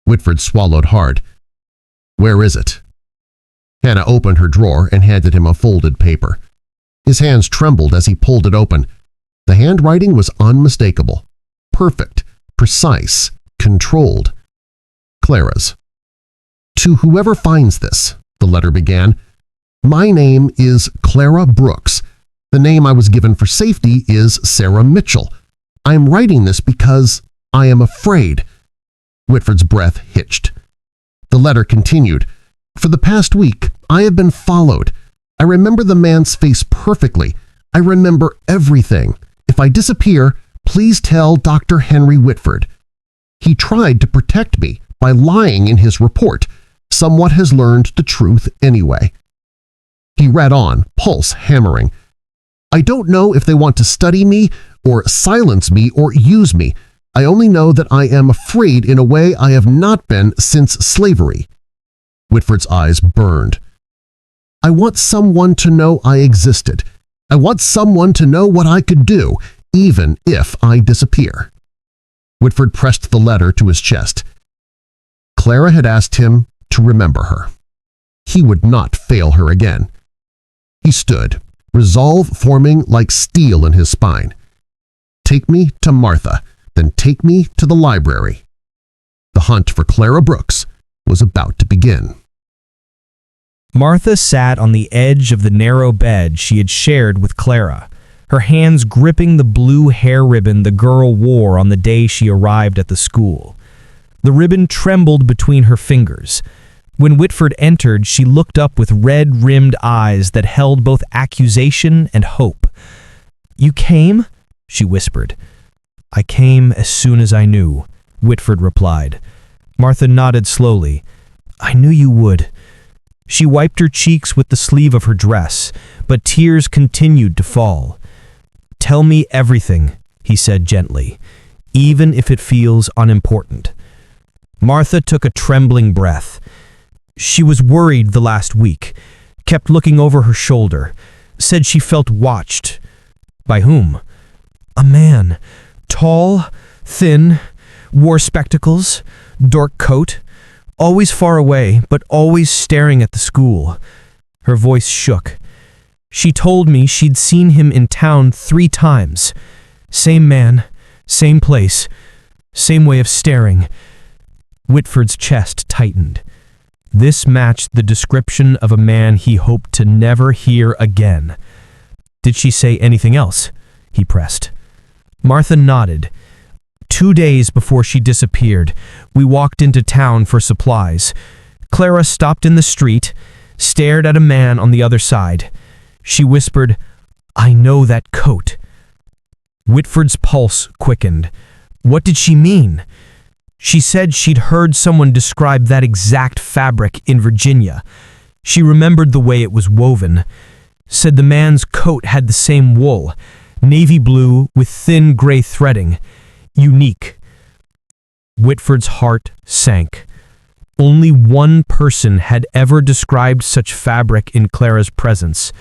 Whitford swallowed hard. Where is it? Hannah opened her drawer and handed him a folded paper. His hands trembled as he pulled it open. The handwriting was unmistakable. Perfect, precise, controlled. Clara's. To whoever finds this, the letter began, my name is Clara Brooks. The name I was given for safety is Sarah Mitchell. I am writing this because I am afraid. Whitford's breath hitched. The letter continued. For the past week, I have been followed. I remember the man's face perfectly. I remember everything. If I disappear, please tell Dr. Henry Whitford. He tried to protect me by lying in his report. Someone has learned the truth anyway. He read on, pulse hammering. I don't know if they want to study me or silence me or use me. I only know that I am afraid in a way I have not been since slavery. Whitford's eyes burned. I want someone to know I existed. I want someone to know what I could do, even if I disappear. Whitford pressed the letter to his chest. Clara had asked him to remember her. He would not fail her again. He stood, resolve forming like steel in his spine. Take me to Martha, then take me to the library. The hunt for Clara Brooks was about to begin. Martha sat on the edge of the narrow bed she had shared with Clara, her hands gripping the blue hair ribbon the girl wore on the day she arrived at the school. The ribbon trembled between her fingers. When Whitford entered, she looked up with red-rimmed eyes that held both accusation and hope. You came? She whispered. I came as soon as I knew, Whitford replied. Martha nodded slowly. I knew you would. She wiped her cheeks with the sleeve of her dress, but tears continued to fall. Tell me everything, he said gently, even if it feels unimportant. Martha took a trembling breath. She was worried the last week, kept looking over her shoulder, said she felt watched. By whom? A man, tall, thin, wore spectacles, dark coat, always far away, but always staring at the school. Her voice shook. She told me she'd seen him in town 3 times. Same man, same place, same way of staring. Whitford's chest tightened. This matched the description of a man he hoped to never hear again. Did she say anything else? He pressed. Martha nodded. 2 days before she disappeared, we walked into town for supplies. Clara stopped in the street, stared at a man on the other side. She whispered, I know that coat. Whitford's pulse quickened. What did she mean? She said she'd heard someone describe that exact fabric in Virginia. She remembered the way it was woven. Said the man's coat had the same wool, navy blue with thin gray threading. Unique. Whitford's heart sank. Only one person had ever described such fabric in Clara's presence,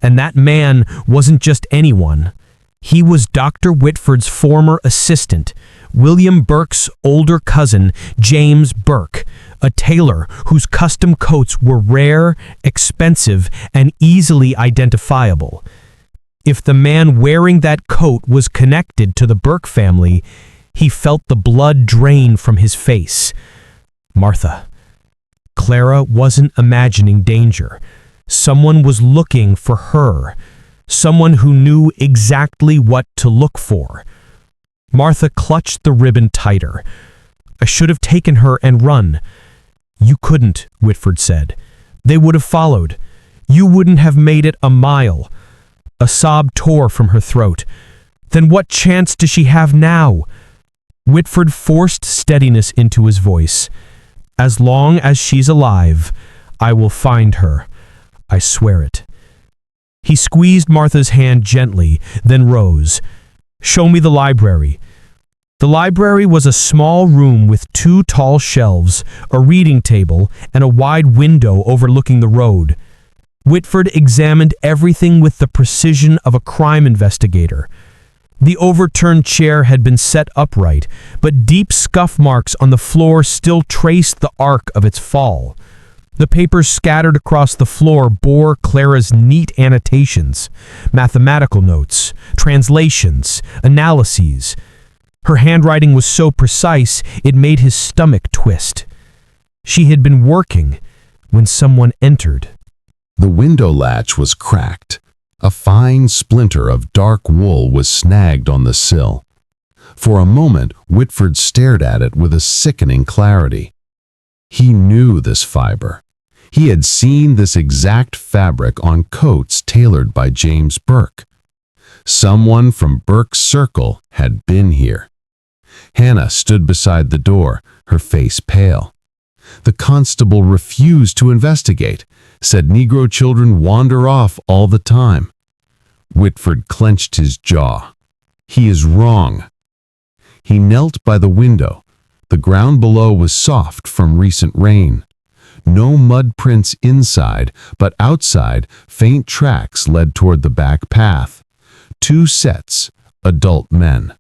and that man wasn't just anyone. He was Dr. Whitford's former assistant, William Burke's older cousin, James Burke, a tailor whose custom coats were rare, expensive, and easily identifiable. If the man wearing that coat was connected to the Burke family, he felt the blood drain from his face. Martha. Clara wasn't imagining danger. Someone was looking for her. Someone who knew exactly what to look for. Martha clutched the ribbon tighter. I should have taken her and run. You couldn't, Whitford said. They would have followed. You wouldn't have made it a mile. A sob tore from her throat. Then what chance does she have now? Whitford forced steadiness into his voice. "As long as she's alive, I will find her. I swear it." He squeezed Martha's hand gently, then rose. "Show me the library." The library was a small room with 2 tall shelves, a reading table, and a wide window overlooking the road. Whitford examined everything with the precision of a crime investigator. The overturned chair had been set upright, but deep scuff marks on the floor still traced the arc of its fall. The papers scattered across the floor bore Clara's neat annotations, mathematical notes, translations, analyses. Her handwriting was so precise it made his stomach twist. She had been working when someone entered. The window latch was cracked. A fine splinter of dark wool was snagged on the sill. For a moment, Whitford stared at it with a sickening clarity. He knew this fiber. He had seen this exact fabric on coats tailored by James Burke. Someone from Burke's circle had been here. Hannah stood beside the door, her face pale. The constable refused to investigate, said Negro children wander off all the time. Whitford clenched his jaw. He is wrong. He knelt by the window. The ground below was soft from recent rain. No mud prints inside, but outside, faint tracks led toward the back path. 2 sets, adult men.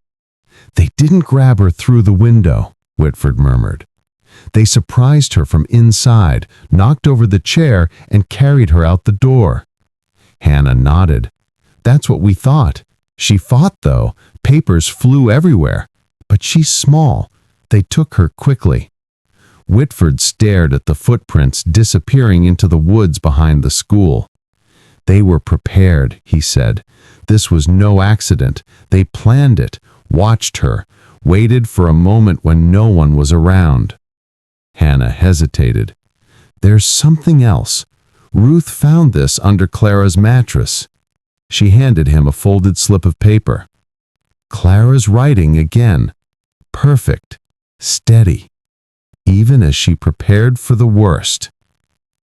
They didn't grab her through the window, Whitford murmured. They surprised her from inside, knocked over the chair, and carried her out the door. Hannah nodded. That's what we thought. She fought, though. Papers flew everywhere. But she's small. They took her quickly. Whitford stared at the footprints disappearing into the woods behind the school. They were prepared, he said. This was no accident. They planned it, watched her, waited for a moment when no one was around. Hannah hesitated. There's something else. Ruth found this under Clara's mattress. She handed him a folded slip of paper. Clara's writing again. Perfect. Steady. Even as she prepared for the worst.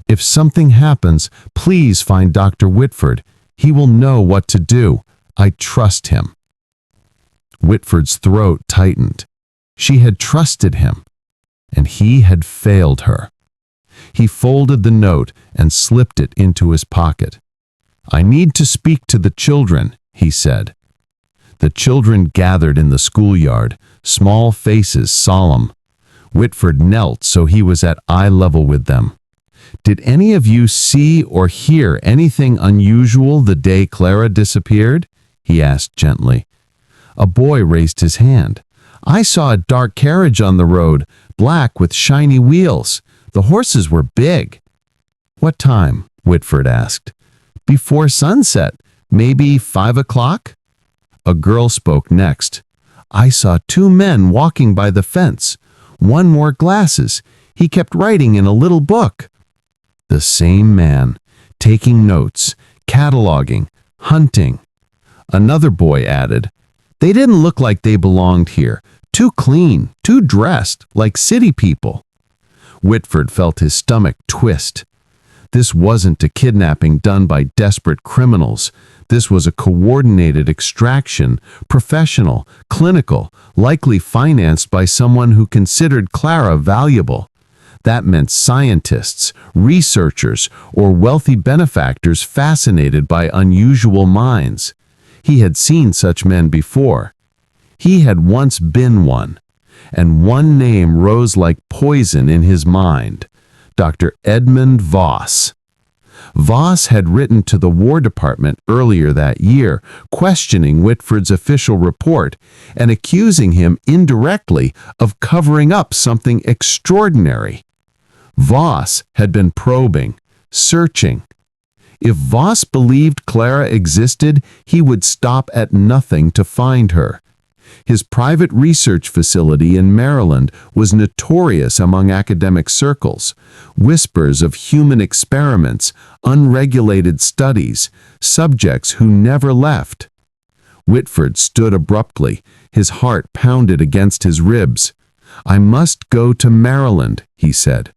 If something happens, please find Dr. Whitford. He will know what to do. I trust him. Whitford's throat tightened. She had trusted him, and he had failed her. He folded the note and slipped it into his pocket. I need to speak to the children, he said. The children gathered in the schoolyard, small faces solemn. Whitford knelt so he was at eye level with them. Did any of you see or hear anything unusual the day Clara disappeared? He asked gently. A boy raised his hand. I saw a dark carriage on the road, black with shiny wheels. The horses were big. What time? Whitford asked. Before sunset, maybe 5 o'clock? A girl spoke next. I saw 2 men walking by the fence. One wore glasses. He kept writing in a little book. The same man, taking notes, cataloging, hunting. Another boy added, they didn't look like they belonged here. Too clean, too dressed, like city people. Whitford felt his stomach twist. This wasn't a kidnapping done by desperate criminals. This was a coordinated extraction, professional, clinical, likely financed by someone who considered Clara valuable. That meant scientists, researchers, or wealthy benefactors fascinated by unusual minds. He had seen such men before. He had once been one, and one name rose like poison in his mind. Dr. Edmund Voss. Voss had written to the War Department earlier that year, questioning Whitford's official report and accusing him indirectly of covering up something extraordinary. Voss had been probing, searching. If Voss believed Clara existed, he would stop at nothing to find her. His private research facility in Maryland was notorious among academic circles. Whispers of human experiments, unregulated studies, subjects who never left. Whitford stood abruptly. His heart pounded against his ribs. "I must go to Maryland," he said.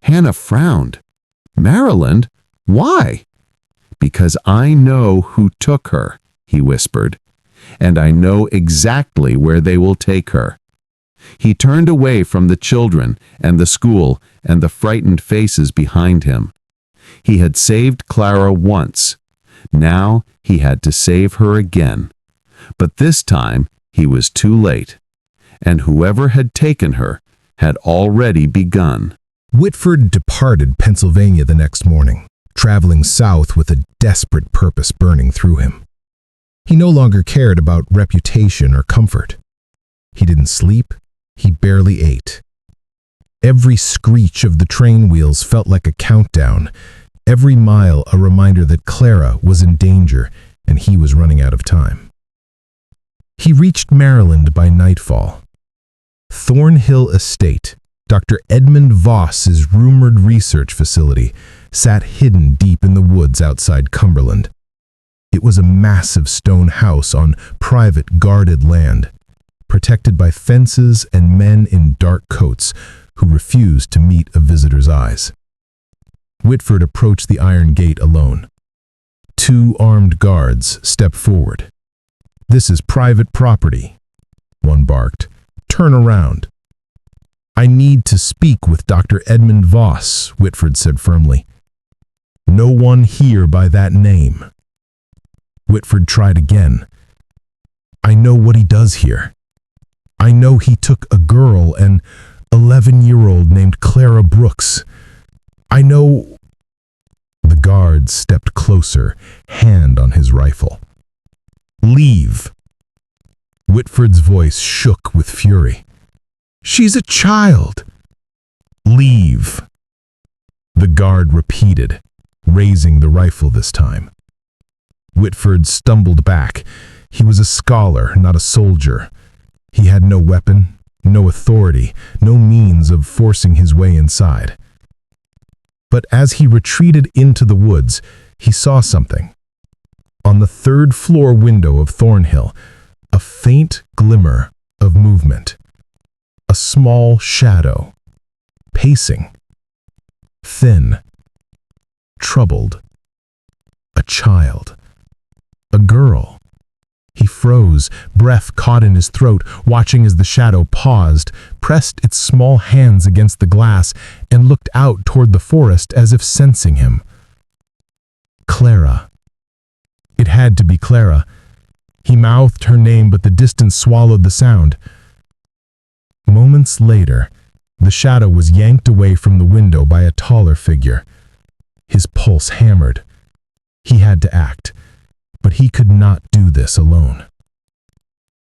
Hannah frowned. "Maryland? Why?" "Because I know who took her," he whispered, "and I know exactly where they will take her." He turned away from the children and the school and the frightened faces behind him. He had saved Clara once. Now he had to save her again. But this time he was too late, and whoever had taken her had already begun. Whitford departed Pennsylvania the next morning, traveling south with a desperate purpose burning through him. He no longer cared about reputation or comfort. He didn't sleep. He barely ate. Every screech of the train wheels felt like a countdown, every mile a reminder that Clara was in danger and he was running out of time. He reached Maryland by nightfall. Thornhill Estate, Dr. Edmund Voss's rumored research facility, sat hidden deep in the woods outside Cumberland. It was a massive stone house on private guarded land, protected by fences and men in dark coats who refused to meet a visitor's eyes. Whitford approached the iron gate alone. 2 armed guards stepped forward. "This is private property," one barked. "Turn around." "I need to speak with Dr. Edmund Voss," Whitford said firmly. "No one here by that name." Whitford tried again. "I know what he does here. I know he took a girl, an 11-year-old named Clara Brooks. I know—" The guard stepped closer, hand on his rifle. "Leave." Whitford's voice shook with fury. "She's a child." "Leave." The guard repeated, raising the rifle this time. Whitford stumbled back. He was a scholar, not a soldier. He had no weapon, no authority, no means of forcing his way inside. But as he retreated into the woods, he saw something. On the 3rd floor window of Thornhill, a faint glimmer of movement. A small shadow, pacing, thin, troubled. A child. A girl. He froze, breath caught in his throat, watching as the shadow paused, pressed its small hands against the glass, and looked out toward the forest as if sensing him. Clara. It had to be Clara. He mouthed her name, but the distance swallowed the sound. Moments later, the shadow was yanked away from the window by a taller figure. His pulse hammered. He had to act, but he could not do this alone.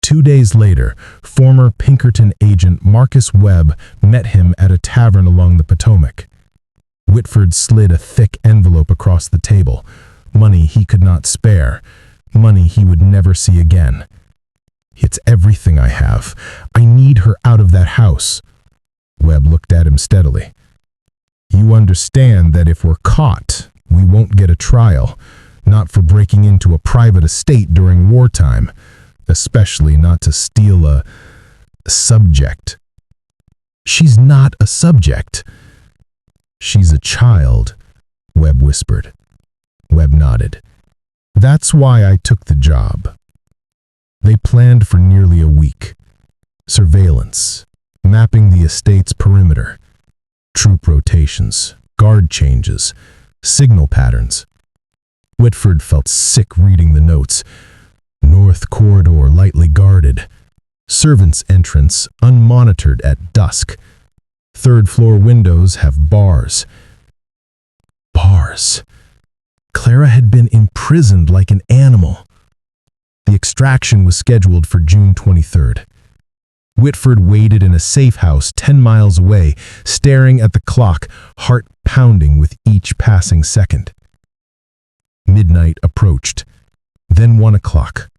2 days later, former Pinkerton agent Marcus Webb met him at a tavern along the Potomac. Whitford slid a thick envelope across the table, money he could not spare, money he would never see again. "It's everything I have. I need her out of that house." Webb looked at him steadily. "You understand that if we're caught, we won't get a trial, not for breaking into a private estate during wartime, especially not to steal a subject." "She's not a subject." "She's a child," Webb whispered. Webb nodded. "That's why I took the job." They planned for nearly a week. Surveillance, mapping the estate's perimeter, troop rotations, guard changes, signal patterns. Whitford felt sick reading the notes. North corridor lightly guarded. Servants' entrance unmonitored at dusk. 3rd floor windows have bars. Bars. Clara had been imprisoned like an animal. The extraction was scheduled for June 23rd. Whitford waited in a safe house 10 miles away, staring at the clock, heart pounding with each passing second. Midnight approached, then 1 o'clock,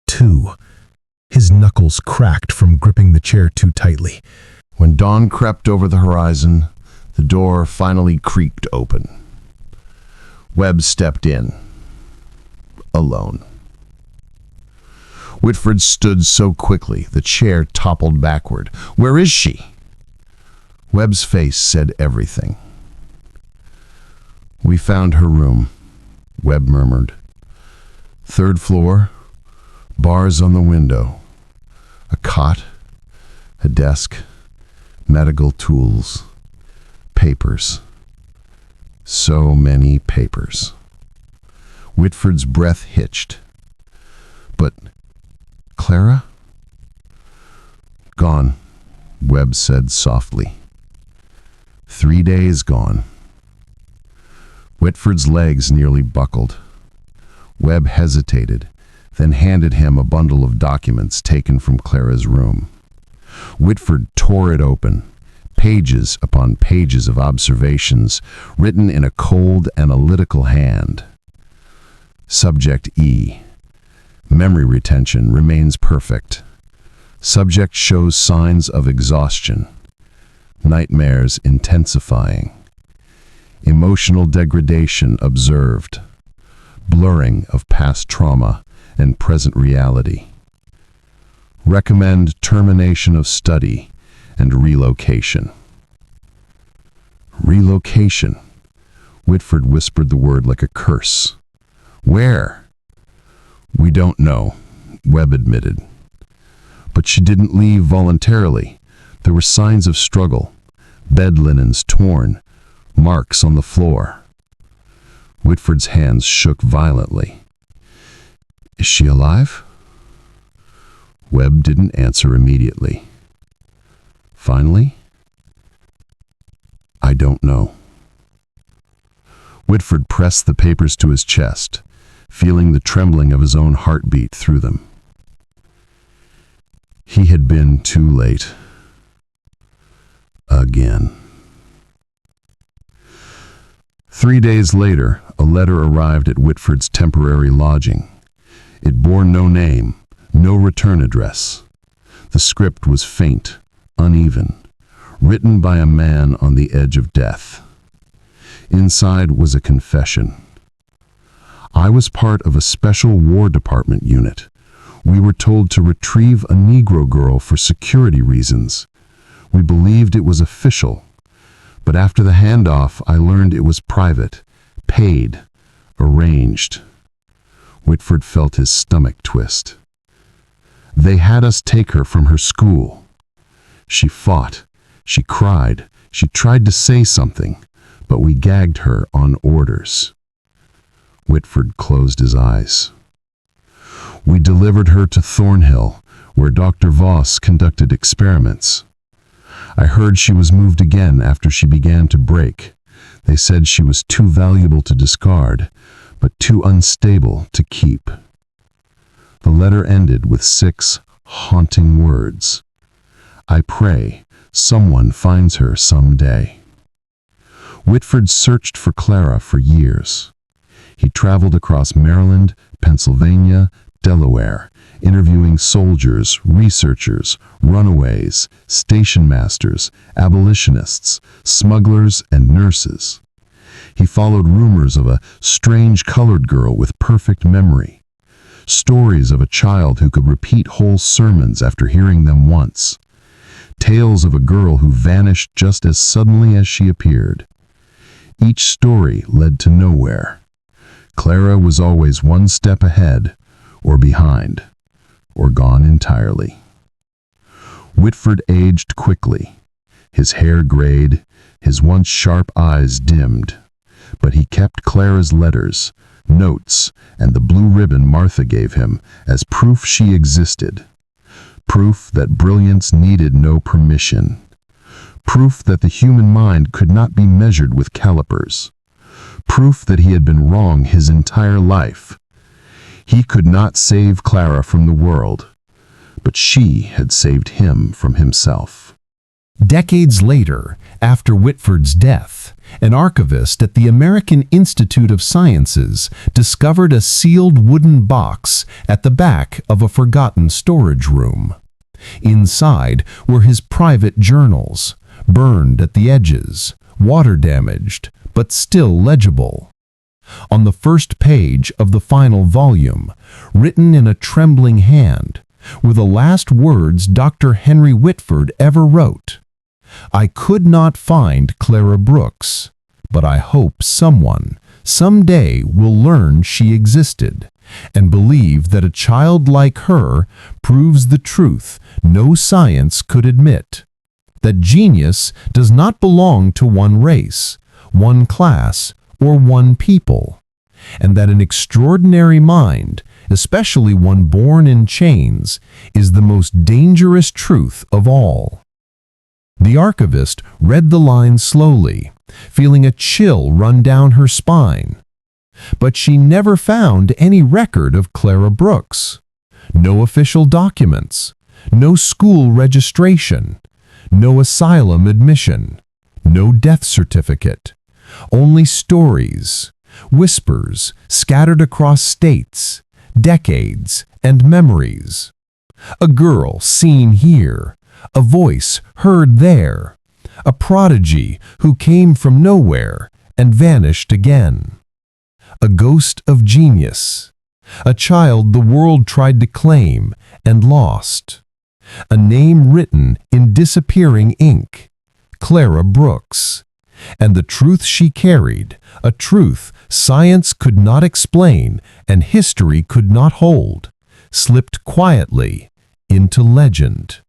2. His knuckles cracked from gripping the chair too tightly. When dawn crept over the horizon, the door finally creaked open. Webb stepped in, alone. Whitford stood so quickly, the chair toppled backward. "Where is she?" Webb's face said everything. "We found her room," Webb murmured. "Third floor, bars on the window, a cot, a desk, medical tools, papers. So many papers." Whitford's breath hitched. "But Clara?" "Gone," Webb said softly. 3 days gone. Whitford's legs nearly buckled. Webb hesitated, then handed him a bundle of documents taken from Clara's room. Whitford tore it open, pages upon pages of observations written in a cold, analytical hand. Subject E. Memory retention remains perfect. Subject shows signs of exhaustion. Nightmares intensifying. Emotional degradation observed. Blurring of past trauma and present reality. Recommend termination of study and relocation. Relocation. Whitford whispered the word like a curse. "Where?" "We don't know," Webb admitted. "But she didn't leave voluntarily. There were signs of struggle. Bed linens torn. Marks on the floor." Whitford's hands shook violently. "Is she alive?" Webb didn't answer immediately. Finally, "I don't know." Whitford pressed the papers to his chest, feeling the trembling of his own heartbeat through them. He had been too late. Again. 3 days later, a letter arrived at Whitford's temporary lodging. It bore no name, no return address. The script was faint, uneven, written by a man on the edge of death. Inside was a confession. "I was part of a special War Department unit. We were told to retrieve a Negro girl for security reasons. We believed it was official, but after the handoff, I learned it was private, paid, arranged." Whitford felt his stomach twist. "They had us take her from her school. She fought, she cried, she tried to say something, but we gagged her on orders." Whitford closed his eyes. "We delivered her to Thornhill, where Dr. Voss conducted experiments. I heard she was moved again after she began to break. They said she was too valuable to discard, but too unstable to keep." The letter ended with 6 haunting words. "I pray someone finds her someday." Whitford searched for Clara for years. He traveled across Maryland, Pennsylvania, Delaware, interviewing soldiers, researchers, runaways, station masters, abolitionists, smugglers, and nurses. He followed rumors of a strange colored girl with perfect memory, stories of a child who could repeat whole sermons after hearing them once, tales of a girl who vanished just as suddenly as she appeared. Each story led to nowhere. Clara was always one step ahead, or behind, or gone entirely. Whitford aged quickly. His hair grayed, his once sharp eyes dimmed. But he kept Clara's letters, notes, and the blue ribbon Martha gave him as proof she existed. Proof that brilliance needed no permission. Proof that the human mind could not be measured with calipers. Proof that he had been wrong his entire life. He could not save Clara from the world, but she had saved him from himself. Decades later, after Whitford's death, an archivist at the American Institute of Sciences discovered a sealed wooden box at the back of a forgotten storage room. Inside were his private journals, burned at the edges, water damaged, but still legible. On the first page of the final volume, written in a trembling hand, were the last words Dr. Henry Whitford ever wrote. "I could not find Clara Brooks, but I hope someone, someday, will learn she existed and believe that a child like her proves the truth no science could admit, that genius does not belong to one race, one class, or one people, and that an extraordinary mind, especially one born in chains, is the most dangerous truth of all." The archivist read the lines slowly, feeling a chill run down her spine. But she never found any record of Clara Brooks. No official documents, no school registration, no asylum admission, no death certificate. Only stories, whispers scattered across states, decades, and memories. A girl seen here, a voice heard there, a prodigy who came from nowhere and vanished again. A ghost of genius, a child the world tried to claim and lost. A name written in disappearing ink, Clara Brooks. And the truth she carried, a truth science could not explain and history could not hold, slipped quietly into legend.